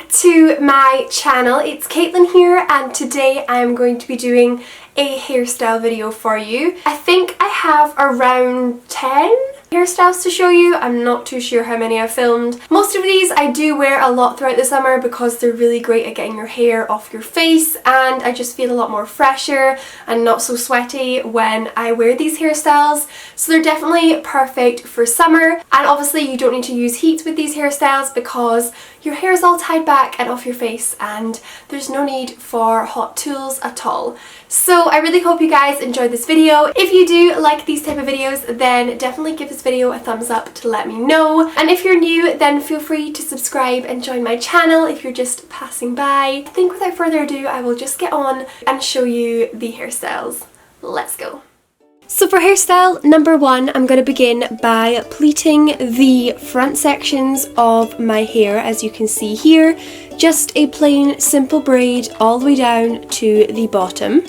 to my channel. It's Caitlin here, and today I'm going to be doing a hairstyle video for you. I think I have around 10 hairstyles to show you. I'm not too sure how many I've filmed. Most of these I do wear a lot throughout the summer because they're really great at getting your hair off your face, and I just feel a lot more fresher and not so sweaty when I wear these hairstyles. So they're definitely perfect for summer, and obviously you don't need to use heat with these hairstyles because your hair is all tied back and off your face and there's no need for hot tools at all. So I really hope you guys enjoyed this video. If you do like these type of videos, then definitely give this video a thumbs up to let me know. And if you're new, then feel free to subscribe and join my channel if you're just passing by. I think without further ado, I will just get on and show you the hairstyles. Let's go. So for hairstyle number 1, I'm going to begin by pleating the front sections of my hair, as you can see here. Just a plain simple braid all the way down to the bottom.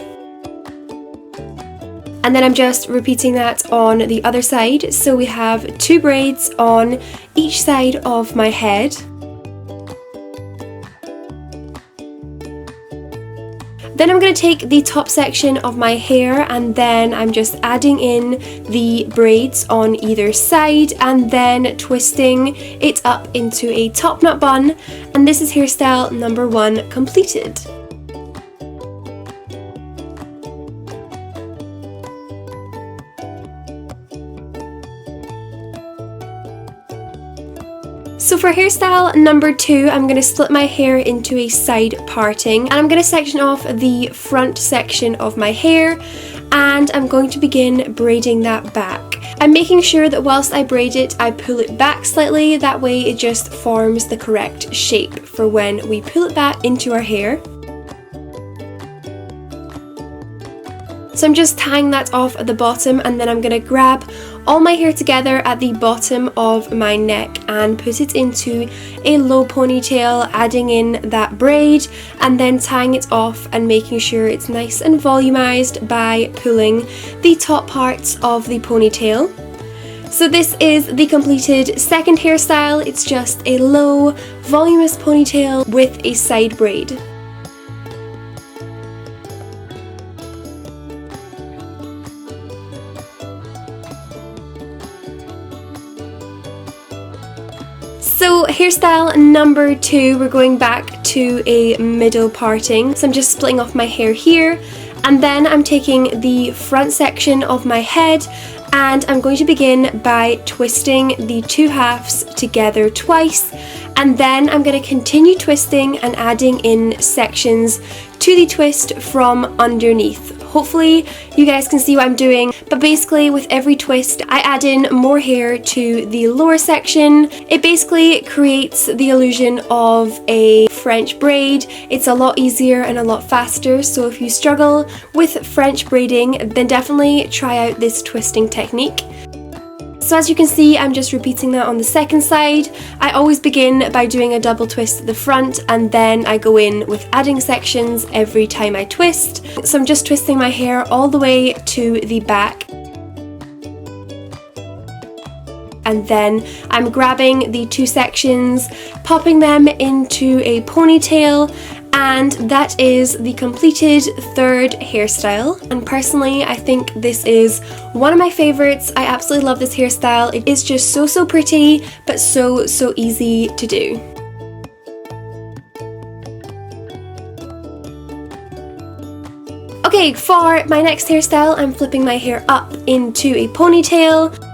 And then I'm just repeating that on the other side. So we have 2 braids on each side of my head. Then I'm going to take the top section of my hair and then I'm just adding in the braids on either side and then twisting it up into a top knot bun, and this is hairstyle number 1 completed. So for hairstyle number 2, I'm going to split my hair into a side parting, and I'm going to section off the front section of my hair, and I'm going to begin braiding that back. I'm making sure that whilst I braid it, I pull it back slightly, that way it just forms the correct shape for when we pull it back into our hair. So I'm just tying that off at the bottom, and then I'm going to grab all my hair together at the bottom of my neck and put it into a low ponytail, adding in that braid and then tying it off and making sure it's nice and volumized by pulling the top parts of the ponytail. So this is the completed second hairstyle. It's just a low, voluminous ponytail with a side braid. So hairstyle number 2, we're going back to a middle parting. So I'm just splitting off my hair here, and then I'm taking the front section of my head and I'm going to begin by twisting the 2 halves together twice, and then I'm going to continue twisting and adding in sections to the twist from underneath. Hopefully you guys can see what I'm doing, but basically with every twist I add in more hair to the lower section. It basically creates the illusion of a French braid. It's a lot easier and a lot faster, so if you struggle with French braiding, then definitely try out this twisting technique. So as you can see, I'm just repeating that on the second side. I always begin by doing a double twist at the front, and then I go in with adding sections every time I twist. So I'm just twisting my hair all the way to the back. And then I'm grabbing the 2 sections, popping them into a ponytail, and that is the completed third hairstyle. And personally, I think this is one of my favorites. I absolutely love this hairstyle. It is just so pretty, but so easy to do. Okay, for my next hairstyle, I'm flipping my hair up into a ponytail.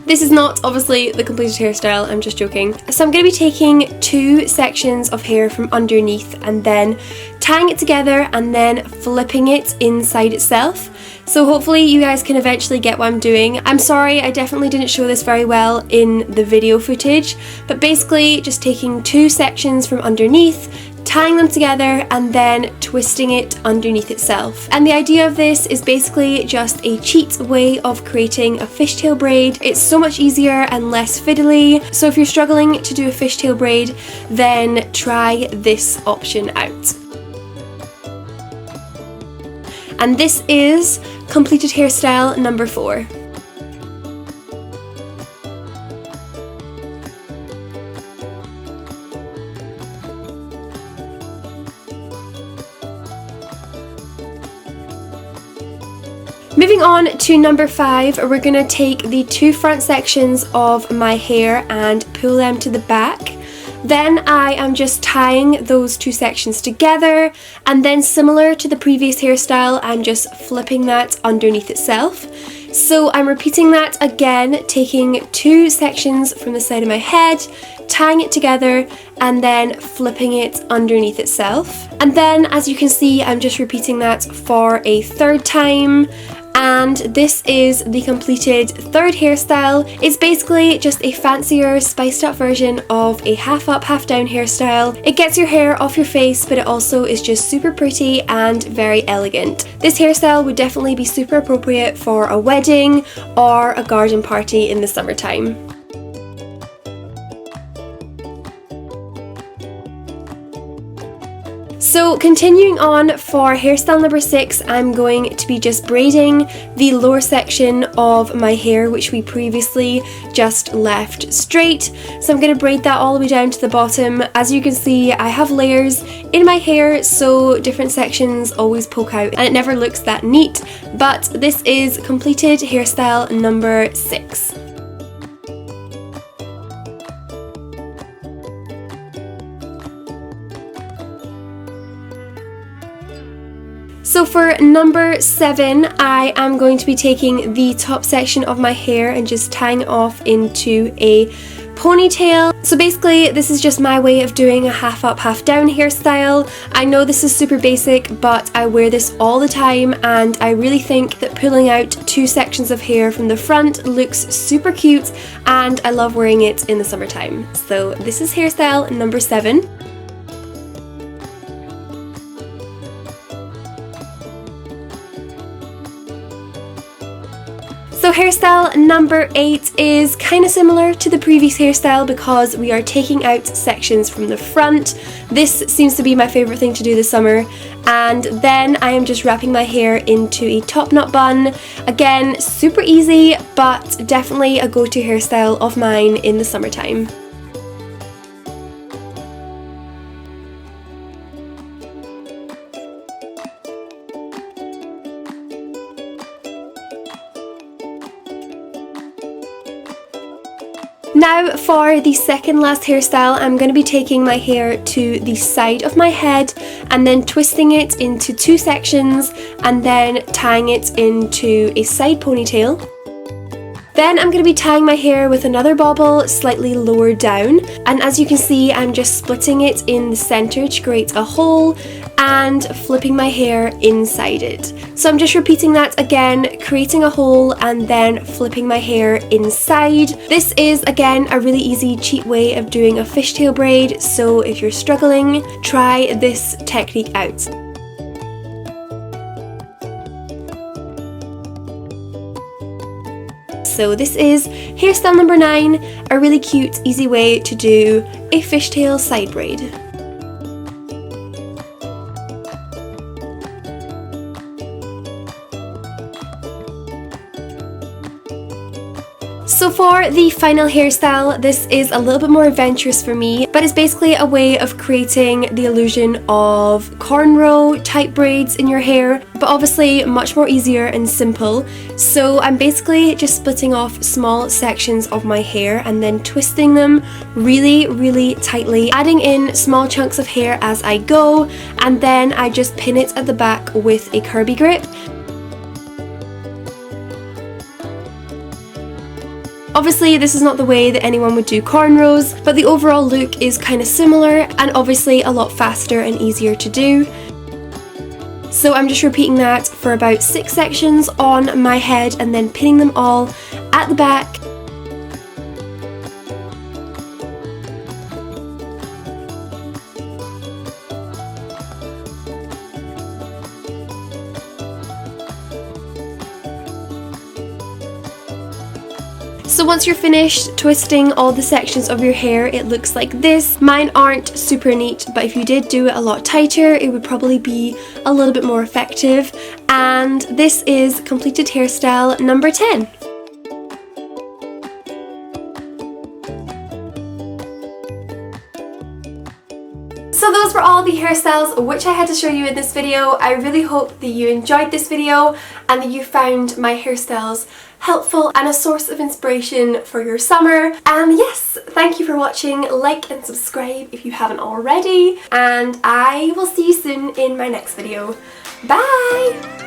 This is not obviously the completed hairstyle, I'm just joking. So I'm going to be taking 2 sections of hair from underneath and then tying it together and then flipping it inside itself. So hopefully you guys can eventually get what I'm doing. I'm sorry, I definitely didn't show this very well in the video footage, but basically just taking 2 sections from underneath, tying them together and then twisting it underneath itself. And the idea of this is basically just a cheat way of creating a fishtail braid. It's so much easier and less fiddly, so if you're struggling to do a fishtail braid, then try this option out. And this is completed hairstyle number 4. Moving on to number 5, we're going to take the 2 front sections of my hair and pull them to the back. Then I am just tying those 2 sections together, and then similar to the previous hairstyle, I'm just flipping that underneath itself. So I'm repeating that again, taking 2 sections from the side of my head, tying it together, and then flipping it underneath itself. And then, as you can see, I'm just repeating that for a 3rd time. And this is the completed 3rd hairstyle. It's basically just a fancier, spiced up version of a half up, half down hairstyle. It gets your hair off your face, but it also is just super pretty and very elegant. This hairstyle would definitely be super appropriate for a wedding or a garden party in the summertime. So continuing on for hairstyle number 6, I'm going to be just braiding the lower section of my hair, which we previously just left straight. So I'm going to braid that all the way down to the bottom. As you can see, I have layers in my hair, so different sections always poke out and it never looks that neat. But this is completed hairstyle number 6. So for number 7, I am going to be taking the top section of my hair and just tying it off into a ponytail. So basically this is just my way of doing a half up, half down hairstyle. I know this is super basic, but I wear this all the time and I really think that pulling out 2 sections of hair from the front looks super cute, and I love wearing it in the summertime. So this is hairstyle number 7. So hairstyle number 8 is kind of similar to the previous hairstyle because we are taking out sections from the front. This seems to be my favourite thing to do this summer. And then I am just wrapping my hair into a top knot bun. Again, super easy, but definitely a go-to hairstyle of mine in the summertime. Now for the second last hairstyle, I'm going to be taking my hair to the side of my head and then twisting it into 2 sections and then tying it into a side ponytail. Then I'm going to be tying my hair with another bobble slightly lower down, and as you can see I'm just splitting it in the centre to create a hole and flipping my hair inside it. So I'm just repeating that again, creating a hole and then flipping my hair inside. This is again a really easy cheap way of doing a fishtail braid, so if you're struggling, try this technique out. So this is hairstyle number 9, a really cute, easy way to do a fishtail side braid. So for the final hairstyle, this is a little bit more adventurous for me, but it's basically a way of creating the illusion of cornrow type braids in your hair, but obviously much more easier and simple. So I'm basically just splitting off small sections of my hair and then twisting them really tightly, adding in small chunks of hair as I go, and then I just pin it at the back with a Kirby grip. Obviously this is not the way that anyone would do cornrows, but the overall look is kind of similar and obviously a lot faster and easier to do. So I'm just repeating that for about 6 sections on my head and then pinning them all at the back. So once you're finished twisting all the sections of your hair, it looks like this. Mine aren't super neat, but if you did do it a lot tighter, it would probably be a little bit more effective. And this is completed hairstyle number 10. So those were all the hairstyles which I had to show you in this video. I really hope that you enjoyed this video and that you found my hairstyles helpful and a source of inspiration for your summer. And yes, thank you for watching. Like and subscribe if you haven't already, and I will see you soon in my next video. Bye!